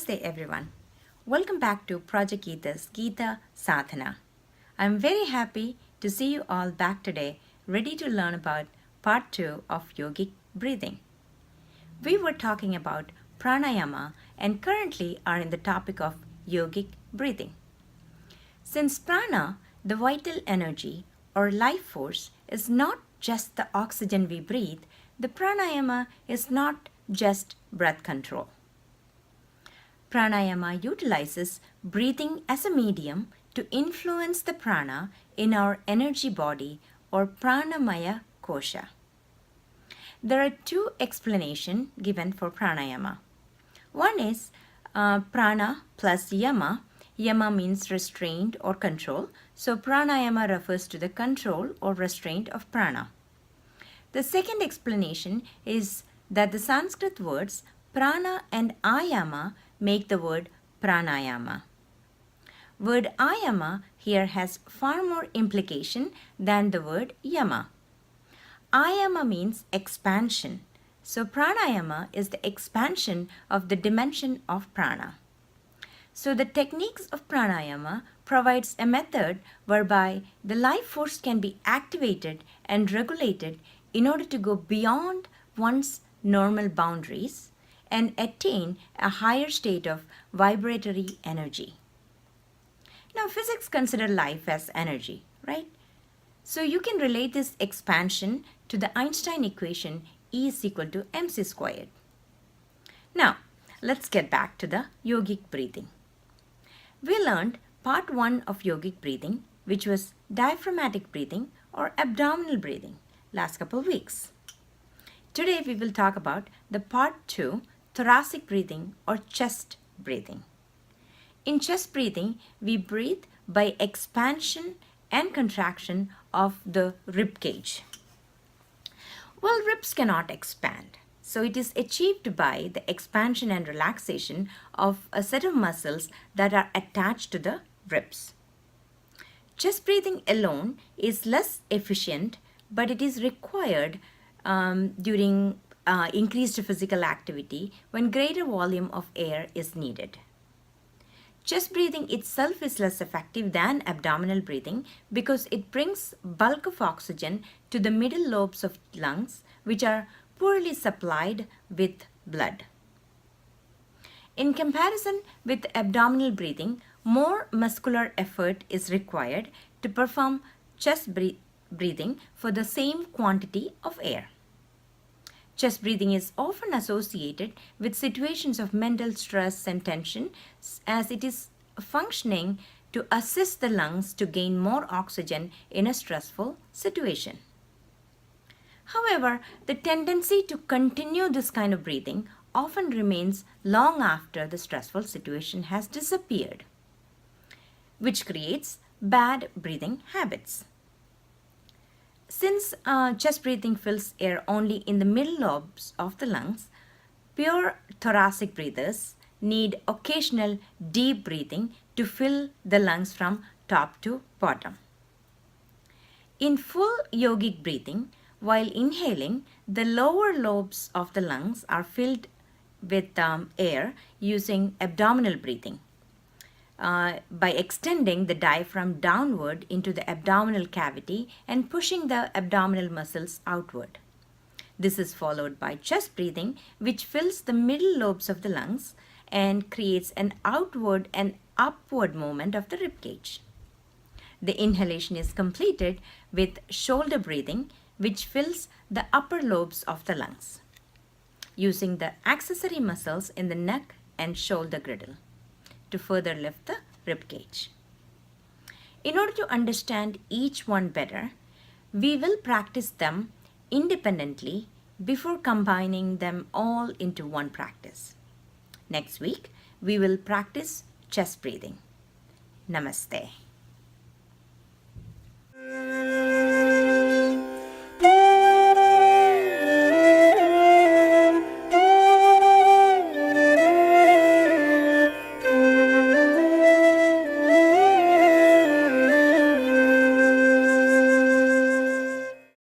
Namaste everyone. Welcome back to Project Gita's Gita Sadhana. I'm very happy to see you all back today, ready to learn about part 2 of yogic breathing. We were talking about pranayama and currently are in the topic of yogic breathing. Since prana, the vital energy or life force, is not just the oxygen we breathe, the pranayama is not just breath control. Pranayama utilizes breathing as a medium to influence the prana in our energy body or pranamaya kosha. There are two explanations given for pranayama. One is prana plus yama. Yama means restraint or control, so pranayama refers to the control or restraint of prana. The second explanation is that the Sanskrit words prana and ayama make the word pranayama. Word ayama here has far more implication than the word yama. Ayama means expansion, so pranayama is the expansion of the dimension of prana. So the techniques of pranayama provides a method whereby the life force can be activated and regulated in order to go beyond one's normal boundaries and attain a higher state of vibratory energy. Now, physics consider life as energy, right? So you can relate this expansion to the Einstein equation E is equal to mc squared. Now, let's get back to the yogic breathing. We learned part 1 of yogic breathing, which was diaphragmatic breathing or abdominal breathing, last couple of weeks. Today we will talk about the part 2, thoracic breathing or chest breathing. In chest breathing, we breathe by expansion and contraction of the ribcage. Well, ribs cannot expand, so it is achieved by the expansion and relaxation of a set of muscles that are attached to the ribs. Chest breathing alone is less efficient, but it is required during increased physical activity when greater volume of air is needed. Chest breathing itself is less effective than abdominal breathing because it brings bulk of oxygen to the middle lobes of lungs, which are poorly supplied with blood. In comparison with abdominal breathing, more muscular effort is required to perform chest breathing for the same quantity of air. Chest breathing is often associated with situations of mental stress and tension, as it is functioning to assist the lungs to gain more oxygen in a stressful situation. However, the tendency to continue this kind of breathing often remains long after the stressful situation has disappeared, which creates bad breathing habits. Since chest breathing fills air only in the middle lobes of the lungs, pure thoracic breathers need occasional deep breathing to fill the lungs from top to bottom. In full yogic breathing, while inhaling, the lower lobes of the lungs are filled with air using abdominal breathing. By extending the diaphragm downward into the abdominal cavity and pushing the abdominal muscles outward. This is followed by chest breathing, which fills the middle lobes of the lungs and creates an outward and upward movement of the ribcage. The inhalation is completed with shoulder breathing, which fills the upper lobes of the lungs, using the accessory muscles in the neck and shoulder girdle to further lift the ribcage. In order to understand each one better, we will practice them independently before combining them all into one practice. Next week, we will practice chest breathing. Namaste.